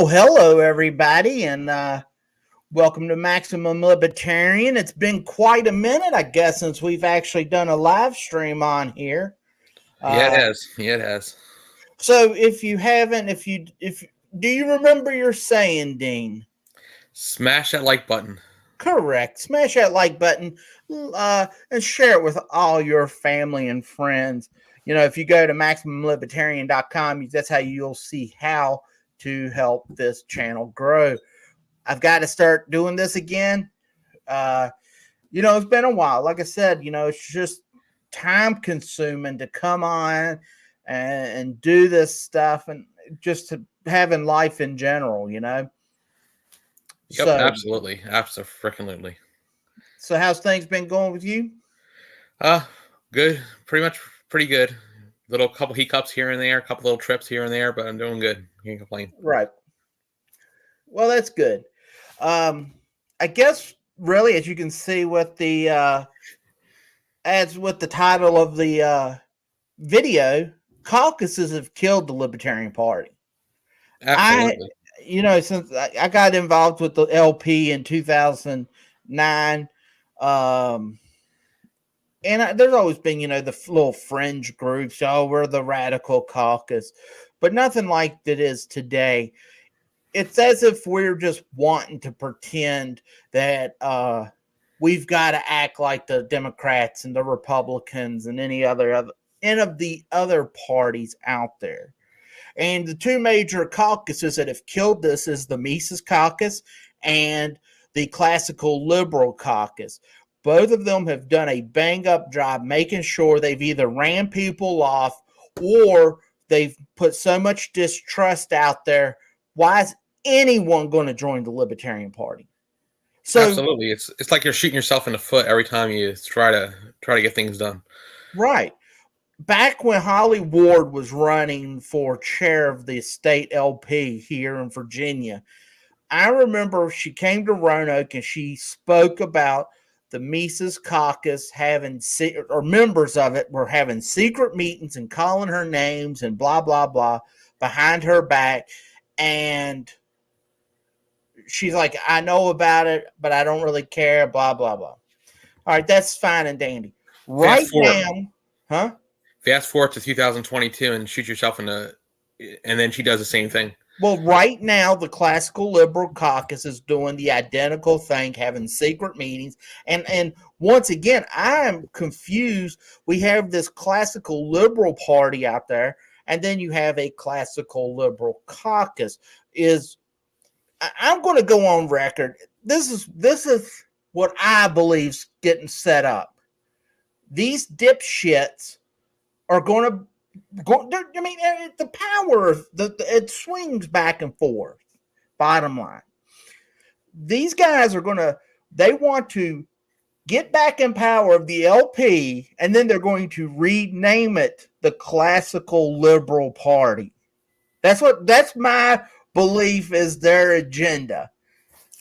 Well, hello, everybody, and welcome to Maximum Libertarian. It's been quite a minute, I guess, since we've actually done a live stream on here. Yeah, it Uh, has. Yeah, it has. so, if you haven't, if do you remember your saying, Dean? Smash that like button. Correct. Smash that like button and share it with all your family and friends. You know, if you go to MaximumLibertarian.com, that's how you'll see how to help this channel grow. I've got to start doing this again. Uh, it's been a while. Like I said, it's just time consuming to come on and do this stuff and just to having life in general. Yep, So, absolutely. Absolutely. so how's things been going with you? Good. Pretty good. Little couple hiccups here and there, a couple little trips here and there, but I'm doing good. Can't complain. Right. Well, that's good. I guess really, as you can see with the as with the title of the video, caucuses have killed the Libertarian Party. Absolutely. Since I got involved with the LP in 2009, and there's always been, the little fringe groups. Oh, we're the radical caucus, but nothing like it is today. It's as if we're just wanting to pretend that we've got to act like the Democrats and the Republicans and any of the other parties out there. And the two major caucuses that have killed this is the Mises Caucus and the Classical Liberal Caucus. Both of them have done a bang-up job making sure they've either ran people off or they've put so much distrust out there. Why is anyone going to join the Libertarian Party? So absolutely. It's like you're shooting yourself in the foot every time you try to get things done. Right. Back when Holly Ward was running for chair of the state LP here in Virginia, I remember she came to Roanoke and she spoke about the Mises Caucus or members of it were having secret meetings and calling her names and blah, blah, blah behind her back. And she's like, I know about it, but I don't really care, blah, blah, blah. All right, that's fine and dandy. Right now, huh? Fast forward to 2022 and shoot yourself in the, and then she does the same thing. Well, right now, the Classical Liberal Caucus is doing the identical thing, having secret meetings. And once again, I am confused. We have this Classical Liberal Party out there, and then you have a Classical Liberal Caucus. I'm going to go on record. This is what I believe is getting set up. These dipshits are going to go. I mean, the power, it swings back and forth. Bottom line, these guys they want to get back in power of the LP, and then they're going to rename it the Classical Liberal Party. That's my belief is their agenda.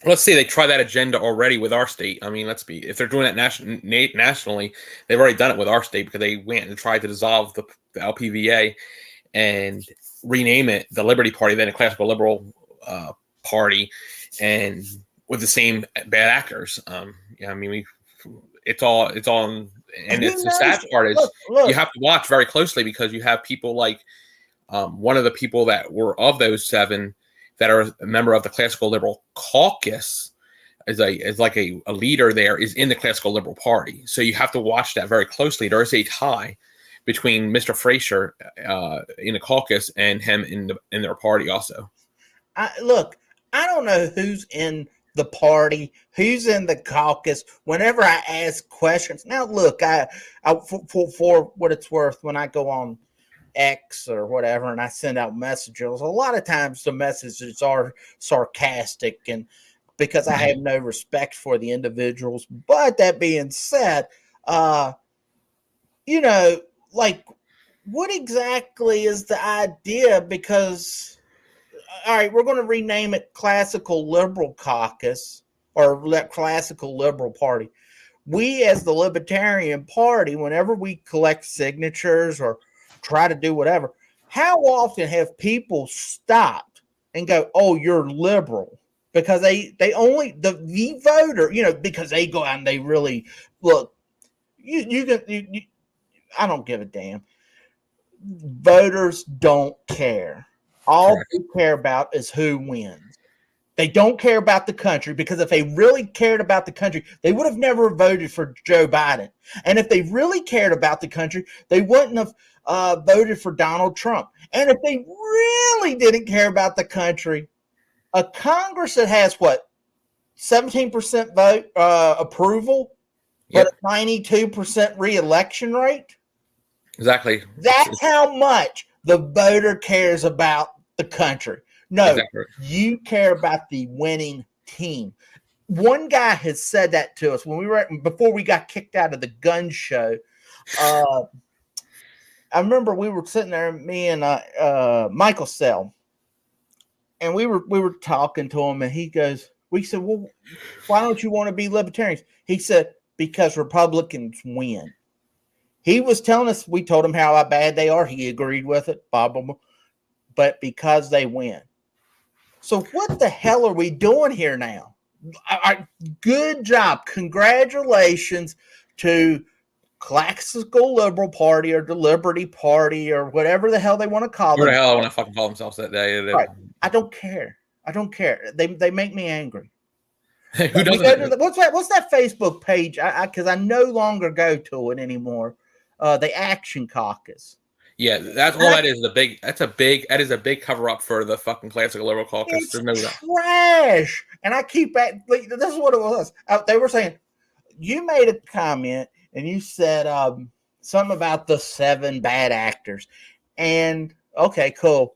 Let's say they try that agenda already with our state. I mean, if they're doing that nationally, they've already done it with our state because they went and tried to dissolve the LPVA and rename it the Liberty Party, then a Classical Liberal Party, and with the same bad actors. I mean, it's all, and it's the sad part is look. You have to watch very closely because you have people like one of the people that were of those seven that are a member of the Classical Liberal Caucus is like a leader there is in the Classical Liberal Party. So you have to watch that very closely. There is a tie between Mr. Fraser in the caucus and him in their party also. I don't know who's in the party, who's in the caucus. Whenever I ask questions, now look, I for what it's worth, when I go on X or whatever and I send out messages, a lot of times the messages are sarcastic and because I have no respect for the individuals. But that being said, like what exactly is the idea? Because all right, we're going to rename it Classical Liberal Caucus or Classical Liberal Party. We as the Libertarian Party, whenever we collect signatures or try to do whatever, how often have people stopped and go, "Oh, you're liberal," because they only the voter, because they go out and they really look. I don't give a damn. Voters don't care. All Correct. they care about is who wins. They don't care about the country, because if they really cared about the country, they would have never voted for Joe Biden. And if they really cared about the country, they wouldn't have voted for Donald Trump. And if they really didn't care about the country, a Congress that has 17% vote approval, but a 92% reelection rate. Exactly. That's how much the voter cares about the country. No, exactly. You care about the winning team. One guy has said that to us before we got kicked out of the gun show. I remember we were sitting there, me and Michael Sell, and we were talking to him, and we said, "Well, why don't you want to be libertarians?" He said, "Because Republicans win." He was telling us, we told him how bad they are. He agreed with it, but because they win. So what the hell are we doing here now? Good job. Congratulations to Classical Liberal Party or the Liberty Party or whatever the hell they want to call Where them. the hell I want to fucking call themselves that day? Right. I don't care. They make me angry. Who doesn't? What's that Facebook page? Because I no longer go to it anymore. The Action Caucus. Yeah, that's all that is. That is a big cover up for the fucking Classical Liberal Caucus. It's trash. And I keep this is what it was. They were saying, you made a comment and you said something about the 7 bad actors. And okay, cool.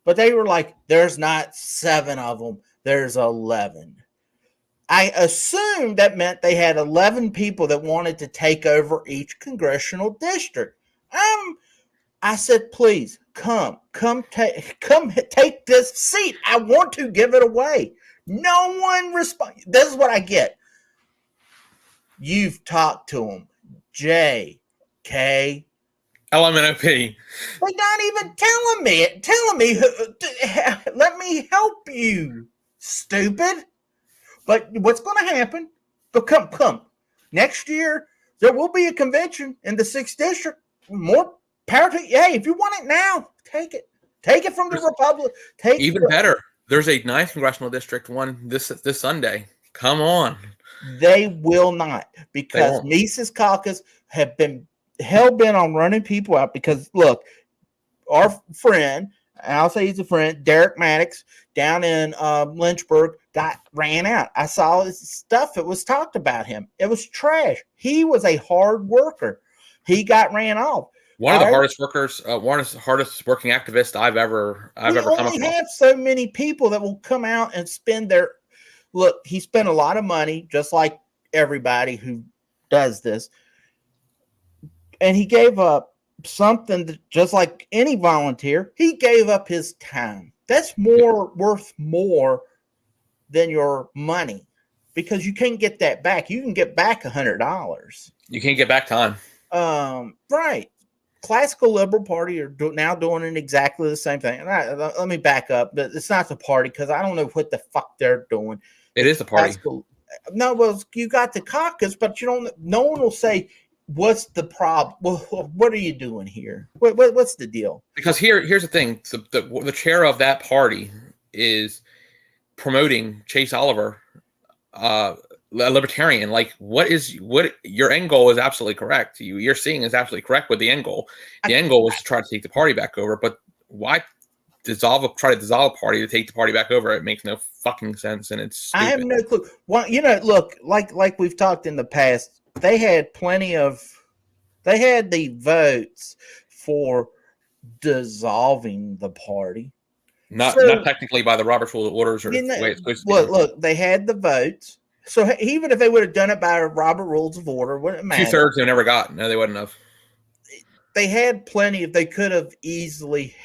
But they were like, there's not 7 of them. There's 11. I assumed that meant they had 11 people that wanted to take over each congressional district. I said, please come take this seat. I want to give it away. No one responds. This is what I get. You've talked to them. J, K, LMNOP. They're not even telling me. Let me help you, stupid. But what's going to happen? But come. Next year, there will be a convention in the 6th district. More power to you. Hey, if you want it now, take it. Take it from the Republic. Better. There's a 9th congressional district one this Sunday. Come on. They will not, because Mises Caucus have been hell-bent on running people out. Because, look, our friend, and I'll say he's a friend, Derek Maddox, down in Lynchburg, ran out. I saw this stuff that was talked about him. It was trash. He was a hard worker. He got ran off. One of the hardest workers, one of the hardest working activists I've ever come across. We have so many people that will come out and spend their look. He spent a lot of money, just like everybody who does this, and he gave up something that, just like any volunteer, he gave up his time. That's worth more than your money, because you can't get that back. You can get back $100. You can't get back time. Right. Classical Liberal Party are now doing exactly the same thing. And let me back up. It's not the party, because I don't know what the fuck they're doing. It is the party. No, well, you got the caucus, but you don't. No one will say, what's the problem? Well, what are you doing here? What's the deal? Because here's the thing: the chair of that party is promoting Chase Oliver, a libertarian. Like, what your end goal is absolutely correct. You're seeing is absolutely correct with the end goal. The end goal was to try to take the party back over. But why try to dissolve a party to take the party back over? It makes no fucking sense, and it's stupid. I have no clue. Well, look, like we've talked in the past, they had the votes for dissolving the party. Not technically by the Robert's Rules of Orders or the way it's supposed to be. Look, they had the votes. So even if they would have done it by Robert Rules of Order, wouldn't matter. 2/3 they never got. No, they wouldn't have. They had plenty. They could have easily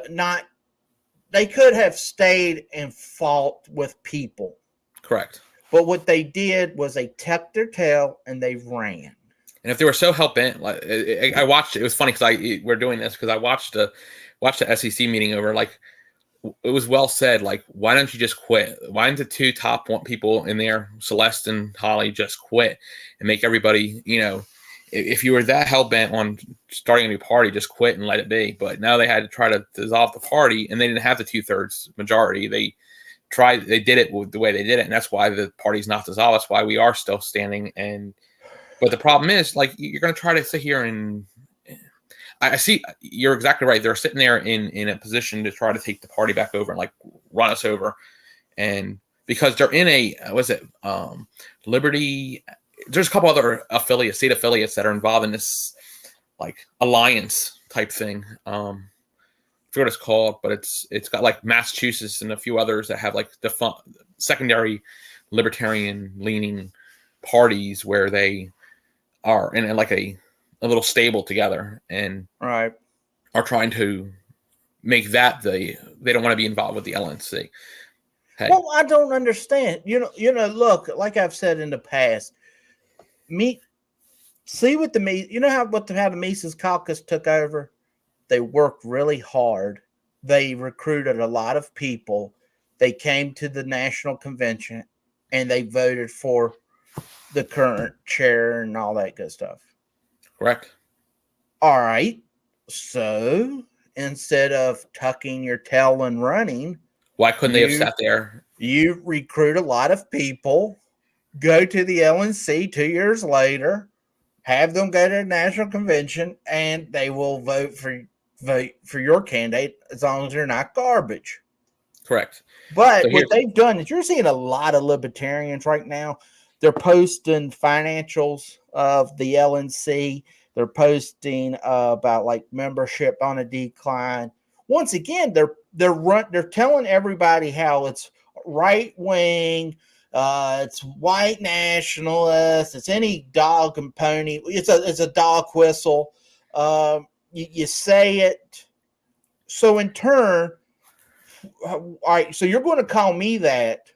not. They could have stayed and fought with people. Correct. But what they did was they tucked their tail and they ran. And if they were so hell bent, like I watched it was funny because we're doing this because I watched the SEC meeting over. Like, it was well said. Like, why don't you just quit? Why don't the two top people in there, Celeste and Holly, just quit and make everybody, if you were that hell bent on starting a new party, just quit and let it be. But now they had to try to dissolve the party, and they didn't have the 2/3 majority. They did it the way they did it, and that's why the party's not dissolved. That's why we are still standing. But the problem is, like, you're going to try to sit here and I see you're exactly right. They're sitting there in a position to try to take the party back over and like run us over, and because they're in Liberty. There's a couple other state affiliates that are involved in this like alliance type thing. I forget what it's called, but it's got like Massachusetts and a few others that have like the secondary libertarian leaning parties where they are in like a little stable together and right. are trying to make that they don't want to be involved with the LNC. Hey. Well, I don't understand. Look, like I've said in the past, how the Mises Caucus took over? They worked really hard. They recruited a lot of people. They came to the national convention and they voted for the current chair and all that good stuff. Correct. All right. So instead of tucking your tail and running, why couldn't they have sat there? You recruit a lot of people, go to the LNC 2 years later, have them go to the national convention, and they will vote for your candidate as long as they're not garbage. Correct. But what they've done is you're seeing a lot of libertarians right now. They're posting financials of the LNC. They're posting about like membership on a decline. Once again, they're telling everybody how it's right wing, it's white nationalist, it's any dog and pony. It's a dog whistle. You say it. So in turn, all right. So you're going to call me that.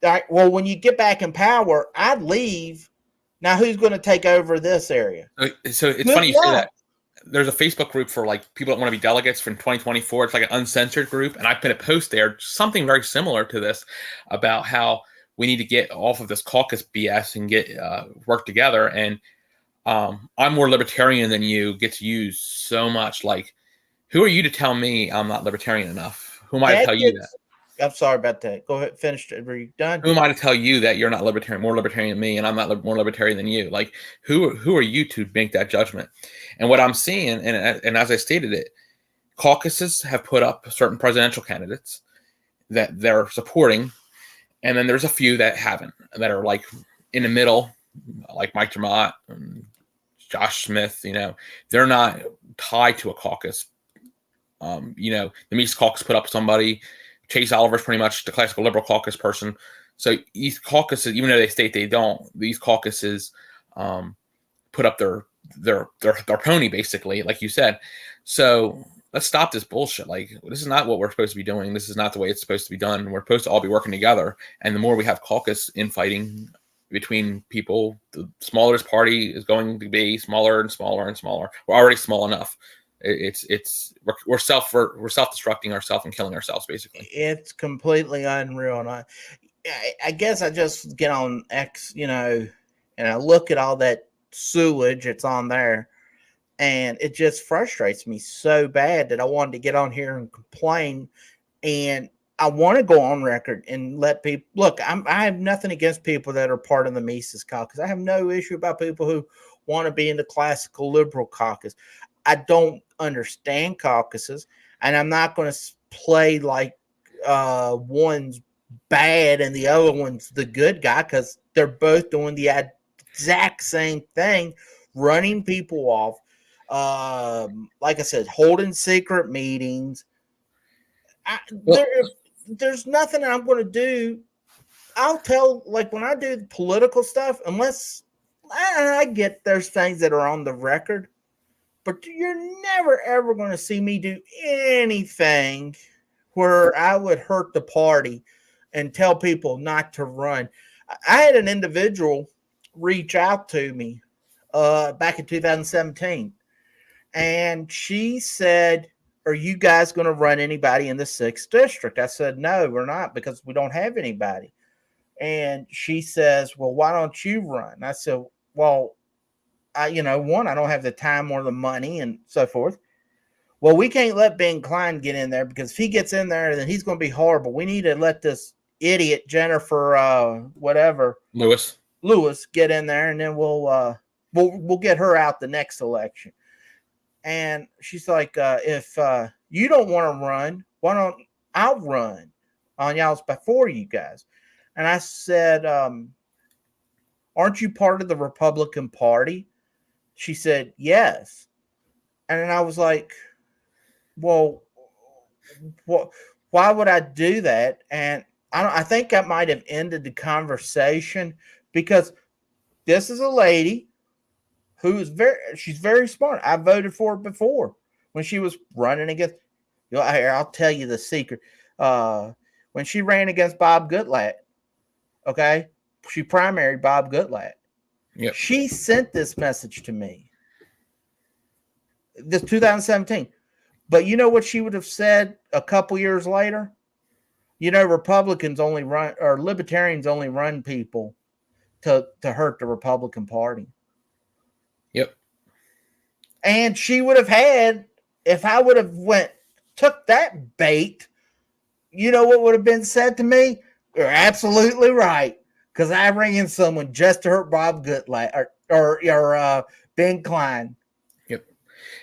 All right, well, when you get back in power, I'd leave. Now, who's going to take over this area? So it's funny you say that. There's a Facebook group for like people that want to be delegates from 2024. It's like an uncensored group, and I put a post there, something very similar to this, about how we need to get off of this caucus BS and get work together. And I'm more libertarian than you. Gets used so much. Like, who are you to tell me I'm not libertarian enough? Who am I to tell you that? I'm sorry about that. Go ahead, finish it. Were you done? Who am I to tell you that you're not libertarian, more libertarian than me, and I'm not more libertarian than you? Like, who are you to make that judgment? And what I'm seeing, and as I stated it, caucuses have put up certain presidential candidates that they're supporting, and then there's a few that haven't, that are like in the middle, like Mike Dermott and Josh Smith. They're not tied to a caucus. The Mises Caucus put up somebody. Chase Oliver's pretty much the classical liberal caucus person. So these caucuses, even though they state they don't, these caucuses put up their pony, basically, like you said. So let's stop this bullshit. Like, this is not what we're supposed to be doing. This is not the way it's supposed to be done. We're supposed to all be working together. And the more we have caucus infighting between people, the smaller this party is going to be, smaller and smaller and smaller. We're already small enough. We're self-destructing ourselves and killing ourselves, basically. It's completely unreal. And I guess I just get on X, and I look at all that sewage that's on there, and it just frustrates me so bad that I wanted to get on here and complain. And I want to go on record and let people look. I have nothing against people that are part of the Mises Caucus. I have no issue about people who want to be in the classical liberal caucus. I don't understand caucuses, and I'm not going to play like one's bad and the other one's the good guy, because they're both doing the exact same thing, running people off. Like I said, holding secret meetings. There's nothing I'm going to do. I'll tell, like, when I do the political stuff, unless I get there's things that are on the record, but you're never, ever going to see me do anything where I would hurt the party and tell people not to run. I had an individual reach out to me back in 2017, and she said, are you guys going to run anybody in the 6th district? I said, no, we're not, because we don't have anybody. And she says, well, why don't you run? I said, well, one, I don't have the time or the money and so forth. Well, we can't let Ben Klein get in there, because if he gets in there, then he's going to be horrible. We need to let this idiot Jennifer, Lewis get in there, and then we'll get her out the next election. And she's like, if you don't want to run, why don't I run on y'all's before you guys? And I said, aren't you part of the Republican Party? She said, yes. And then I was like, well, why would I do that? And I think I might have ended the conversation, because this is a lady who is she's very smart. I voted for her before when she was running against, I'll tell you the secret. When she ran against Bob Goodlatte, okay, she primaried Bob Goodlatte. Yep. She sent this message to me. This 2017. But you know what she would have said a couple years later? Republicans only run, or libertarians only run people to hurt the Republican Party. Yep. And she would have had, if I would have took that bait, you know what would have been said to me? You're absolutely right, because I ran in someone just to hurt Bob Goodlatte or Ben Klein. Yep.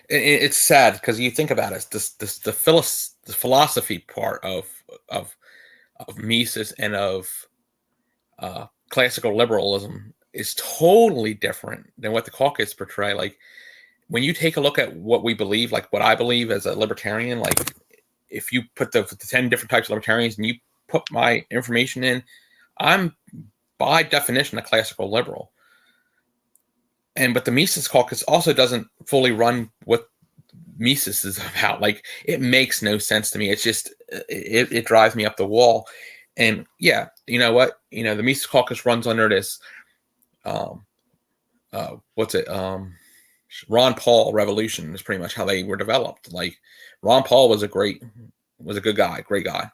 It's sad, because you think about it, the philosophy part of Mises and of classical liberalism is totally different than what the caucus portray. Like, when you take a look at what we believe, like what I believe as a libertarian, like if you put the 10 different types of libertarians and you put my information in, I'm by definition a classical liberal. But the Mises caucus also doesn't fully run what Mises is about. Like, it makes no sense to me. It's just, it drives me up the wall. And yeah, you know what? The Mises caucus runs under this, Ron Paul revolution is pretty much how they were developed. Like, Ron Paul was a good guy, great guy.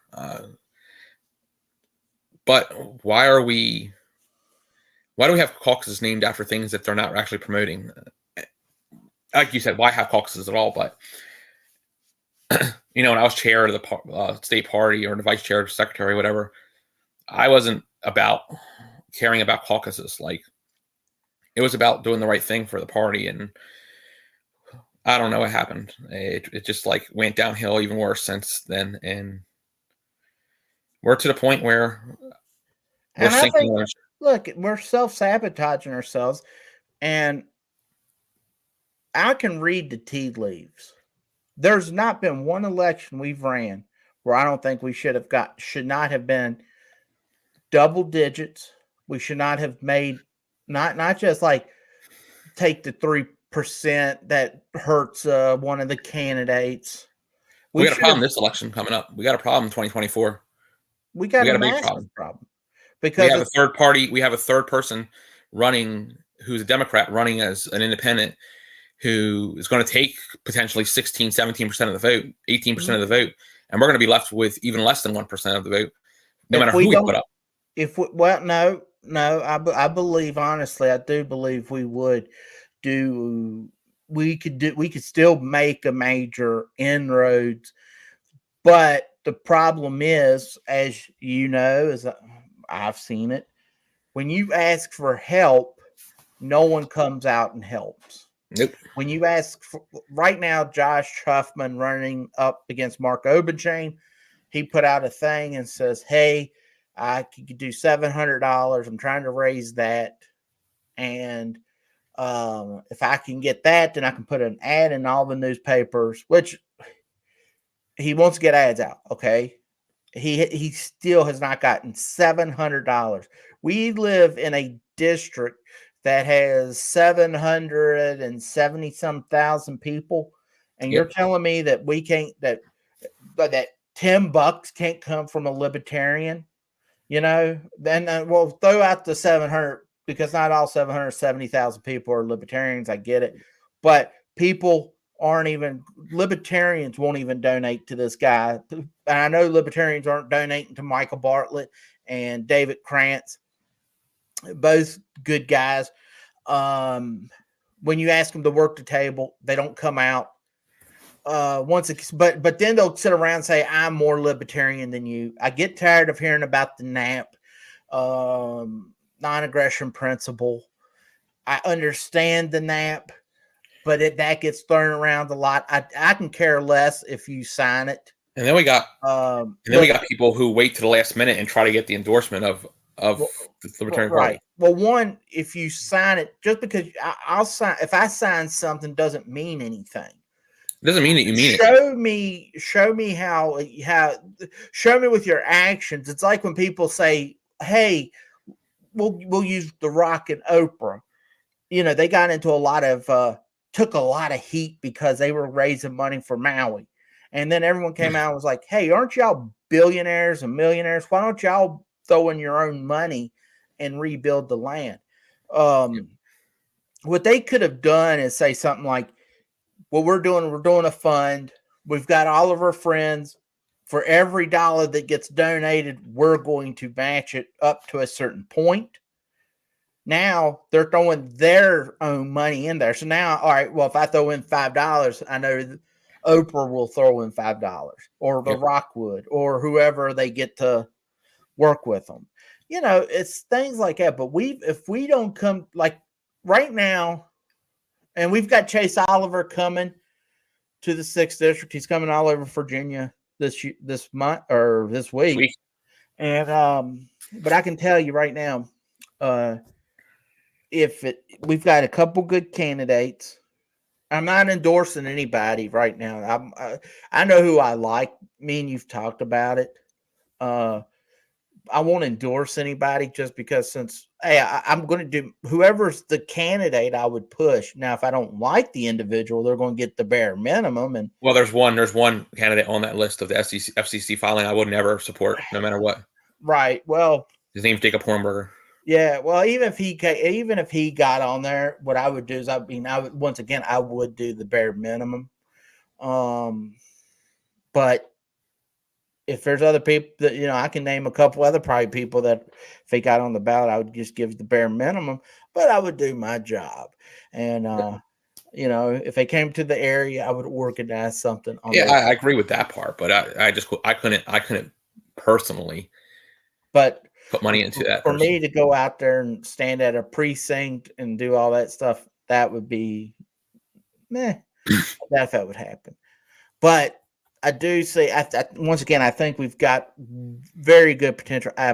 But why do we have caucuses named after things that they're not actually promoting? Like you said, why have caucuses at all? But when I was chair of the state party, or the vice chair, or secretary, whatever, I wasn't about caring about caucuses. Like, it was about doing the right thing for the party. And I don't know what happened. It just like went downhill even worse since then. And we're to the point where we're sinking. Look, we're self-sabotaging ourselves. And I can read the tea leaves. There's not been one election we've ran where I don't think we should not have been double digits. We should not have made, not just like take the 3% that hurts one of the candidates. We got a problem this election coming up. We got a problem in 2024. We got a big problem. Because we have a third party. We have a third person running, who's a Democrat, running as an independent, who is going to take potentially 16, 17% of the vote, 18% of the vote. And we're going to be left with even less than 1% of the vote, no matter who we put up. I believe, honestly, I do believe we would we could still make a major inroads. But the problem is, as you know, as I've seen it, when you ask for help, no one comes out and helps. Nope. When you ask right now, Josh Huffman running up against Mark Obenchain, he put out a thing and says, hey, I could do $700. I'm trying to raise that. And if I can get that, then I can put an ad in all the newspapers, which he wants to get ads out. Okay. He still has not gotten $700. We live in a district that has 770 some thousand people, and you're telling me that we can't, that $10 can't come from a libertarian, then we'll throw out the 700, because not all 770,000 people are libertarians. I get it, but people aren't even libertarians won't even donate to this guy. And I know libertarians aren't donating to Michael Bartlett and David Krantz, both good guys. When you ask them to work the table, they don't come out. But then they'll sit around and say, I'm more libertarian than you. I get tired of hearing about the NAP, non-aggression principle. I understand the NAP, but that gets thrown around a lot. I can care less if you sign it. And then we got people who wait to the last minute and try to get the endorsement of the Libertarian Party. Well, one, if you sign it, just because I'll sign, if I sign something doesn't mean anything. It doesn't mean that you mean it. Show me how, show me with your actions. It's like when people say, hey, we'll use The Rock and Oprah. You know, they got into took a lot of heat because they were raising money for Maui. And then everyone came out and was like, hey, aren't y'all billionaires and millionaires? Why don't y'all throw in your own money and rebuild the land? What they could have done is say something like, well, we're doing a fund. We've got all of our friends. For every dollar that gets donated, we're going to match it up to a certain point. Now they're throwing their own money in there. So now, all right, well, if I throw in $5, I know Oprah will throw in $5, or The Rock would, or whoever they get to work with them. You know, it's things like that. But if we don't come, like right now, and we've got Chase Oliver coming to the 6th District. He's coming all over Virginia this month or this week. And but I can tell you right now, we've got a couple good candidates. I'm not endorsing anybody right now. I know who I like. Me and you've talked about it. I won't endorse anybody just because I'm going to do whoever's the candidate I would push. Now, if I don't like the individual, they're going to get the bare minimum. And well, there's one candidate on that list of the FCC filing I would never support, no matter what. Right. Well, his name's Jacob Hornberger. Yeah. Well, even if he got on there, what I would do is I would do the bare minimum. But if there's other people that, I can name a couple other probably people that if they got on the ballot, I would just give the bare minimum, but I would do my job. And, if they came to the area, I would organize something. I agree with that part, but I couldn't personally put money into that. For me to go out there and stand at a precinct and do all that stuff, that would be meh. If that would happen. But I do say, once again, I think we've got very good potential. I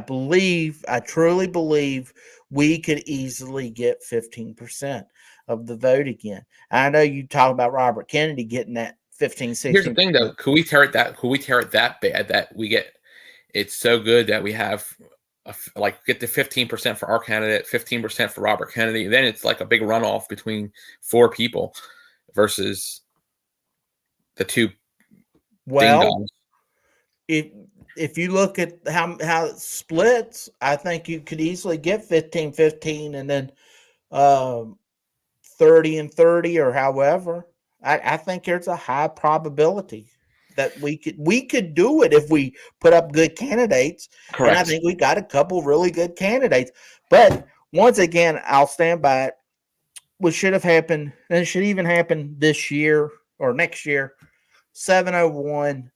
truly believe we could easily get 15% of the vote again. I know you talk about Robert Kennedy getting that 15, 16%. Here's the thing, though. Could we tear it that bad that we get it's so good that we have get the 15% for our candidate, 15% for Robert Kennedy? Then it's like a big runoff between 4 people versus the 2. Well, if you look at how it splits, I think you could easily get 15-15 and then 30-30 or however. I think there's a high probability that we could do it if we put up good candidates. Correct. And I think we got a couple really good candidates. But once again, I'll stand by it. What should have happened, and it should even happen this year or next year, 701.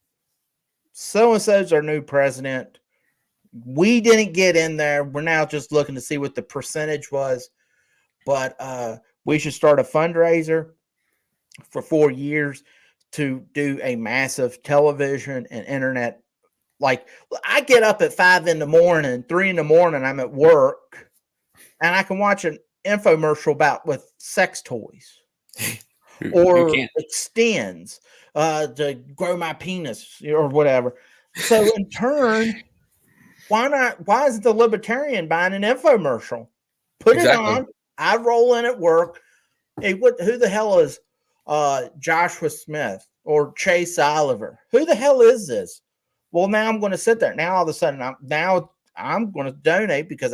So-and-so's our new president. We didn't get in there. We're now just looking to see what the percentage was. But we should start a fundraiser for 4 years to do a massive television and internet. Like, I get up at 5 in the morning, 3 in the morning, I'm at work, and I can watch an infomercial with sex toys. Or extends to grow my penis or whatever. So in turn, why isn't the Libertarian buying an infomercial? Put it on. I roll in at work. Hey, who the hell is Joshua Smith or Chase Oliver? Who the hell is this? Well, now I'm going to sit there. Now all of a sudden, I'm going to donate because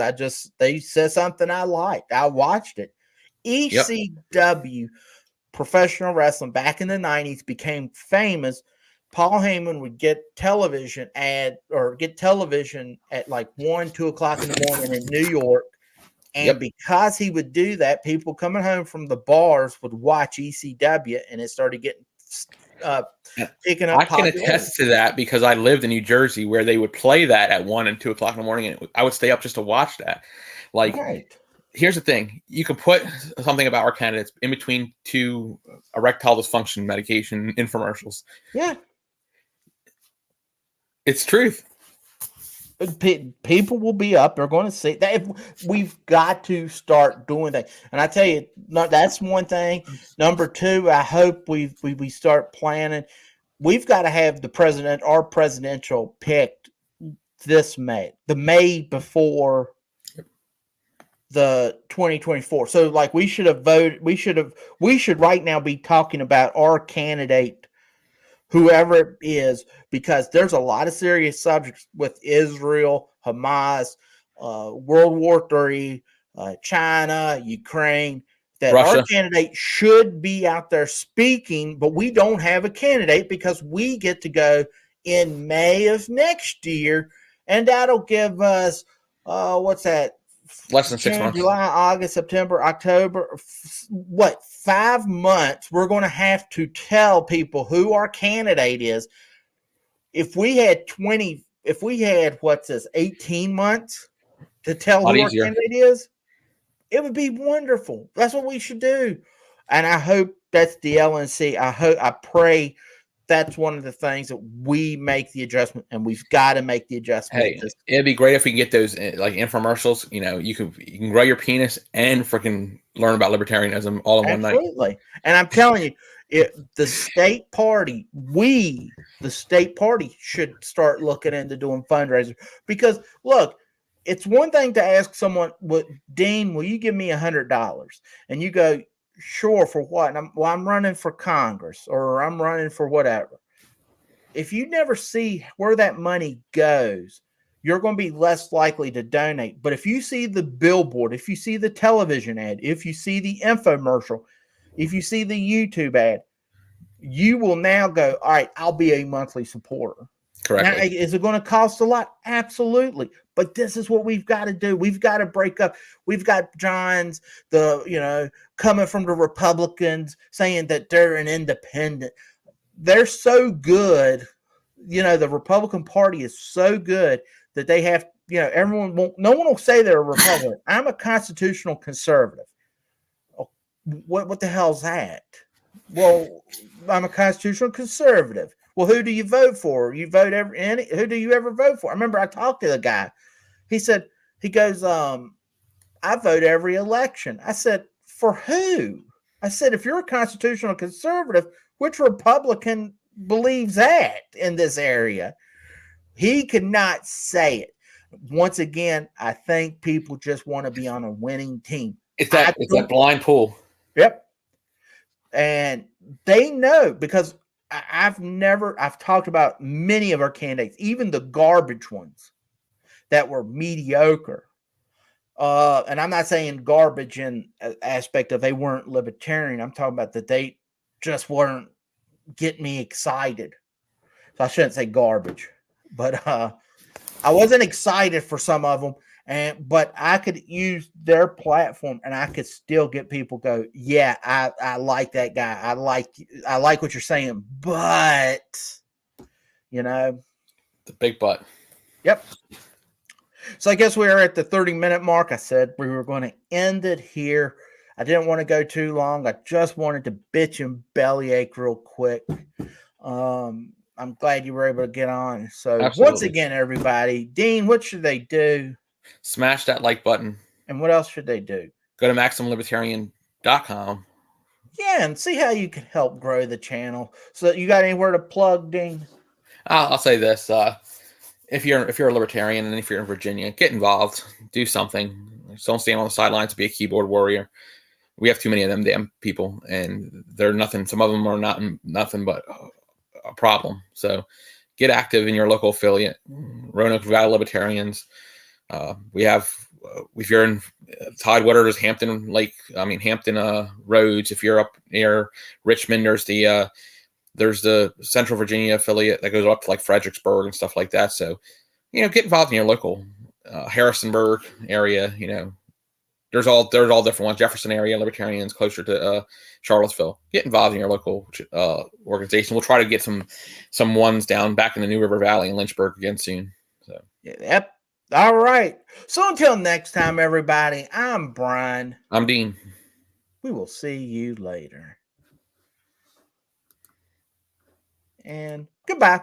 they said something I liked. I watched it. ECW. professional wrestling back in the 90s became famous, Paul Heyman would get television at like 1, 2 o'clock in the morning in New York. And because he would do that, people coming home from the bars would watch ECW, and it started getting picking up. I can attest to that because I lived in New Jersey where they would play that at 1 and 2 o'clock in the morning, and I would stay up just to watch that. Like, here's the thing: you can put something about our candidates in between 2 erectile dysfunction medication infomercials. Yeah, it's truth. People will be up. They're going to see that. If we've got to start doing that. And I tell you, that's one thing. Number 2, I hope we start planning. We've got to have our presidential picked this May, the May before the 2024. So like we should have voted. We should right now be talking about our candidate, whoever it is, because there's a lot of serious subjects with Israel, Hamas, World War III, China, Ukraine, that Russia. Our candidate should be out there speaking, but we don't have a candidate because we get to go in May of next year, and that'll give us, what's that? Less than 6 months. July, August, September, October, 5 months. We're going to have to tell people who our candidate is. If we had 18 months to tell who our candidate is, it would be wonderful. That's what we should do. And I hope that's the LNC. I pray that's one of the things that we make the adjustment, and we've got to make the adjustment. Hey, it'd be great if we can get those like infomercials. You know, you can grow your penis and freaking learn about libertarianism all in one night. Absolutely. And I'm telling you, the state party should start looking into doing fundraisers, because look, it's one thing to ask someone, Dean, will you give me $100? And you go, sure, for what? And I'm running for Congress, or I'm running for whatever. If you never see where that money goes, you're going to be less likely to donate. But if you see the billboard, if you see the television ad, if you see the infomercial, if you see the YouTube ad, you will now go, all right, I'll be a monthly supporter. Correct. Now, is it going to cost a lot? Absolutely. But this is what we've got to do. We've got to break up. We've got Johns, coming from the Republicans saying that they're an independent. They're so good. The Republican Party is so good that they have, no one will say they're a Republican. I'm a constitutional conservative. What the hell's that? Well, I'm a constitutional conservative. Well, who do you vote for? You vote who do you ever vote for? I remember I talked to the guy. He goes, I vote every election. I said, for who? I said, if you're a constitutional conservative, which Republican believes that in this area? He could not say it. Once again, I think people just want to be on a winning team. It's that blind pool. Yep. And they know, because I've talked about many of our candidates, even the garbage ones that were mediocre. And I'm not saying garbage in aspect of they weren't libertarian. I'm talking about that they just weren't getting me excited. So I shouldn't say garbage, but I wasn't excited for some of them. But I could use their platform, and I could still get people go, yeah, I like that guy. I like what you're saying, but the big but. Yep. So I guess we are at the 30-minute mark. I said we were going to end it here. I didn't want to go too long. I just wanted to bitch and bellyache real quick. I'm glad you were able to get on. So Absolutely. Once again, everybody, Dean, what should they do? Smash that like button. And what else should they do? Go to MaximumLibertarian.com. Yeah, and see how you can help grow the channel. So you got anywhere to plug, Dean? I'll say this. If you're a libertarian and if you're in Virginia, get involved. Do something. Don't stand on the sidelines to be a keyboard warrior. We have too many of them damn people, and they're nothing. Some of them are not nothing but a problem. So get active in your local affiliate. Roanoke Valley Libertarians. We have if you're in Tidewater, there's Hampton Lake. I mean Hampton Roads. If you're up near Richmond, there's the Central Virginia affiliate that goes up to like Fredericksburg and stuff like that. So, get involved in your local Harrisonburg area. There's all different ones. Jefferson area, Libertarians closer to Charlottesville. Get involved in your local organization. We'll try to get some ones down back in the New River Valley and Lynchburg again soon. So. Yep. All right. So until next time, everybody, I'm Brian. I'm Dean. We will see you later. And goodbye.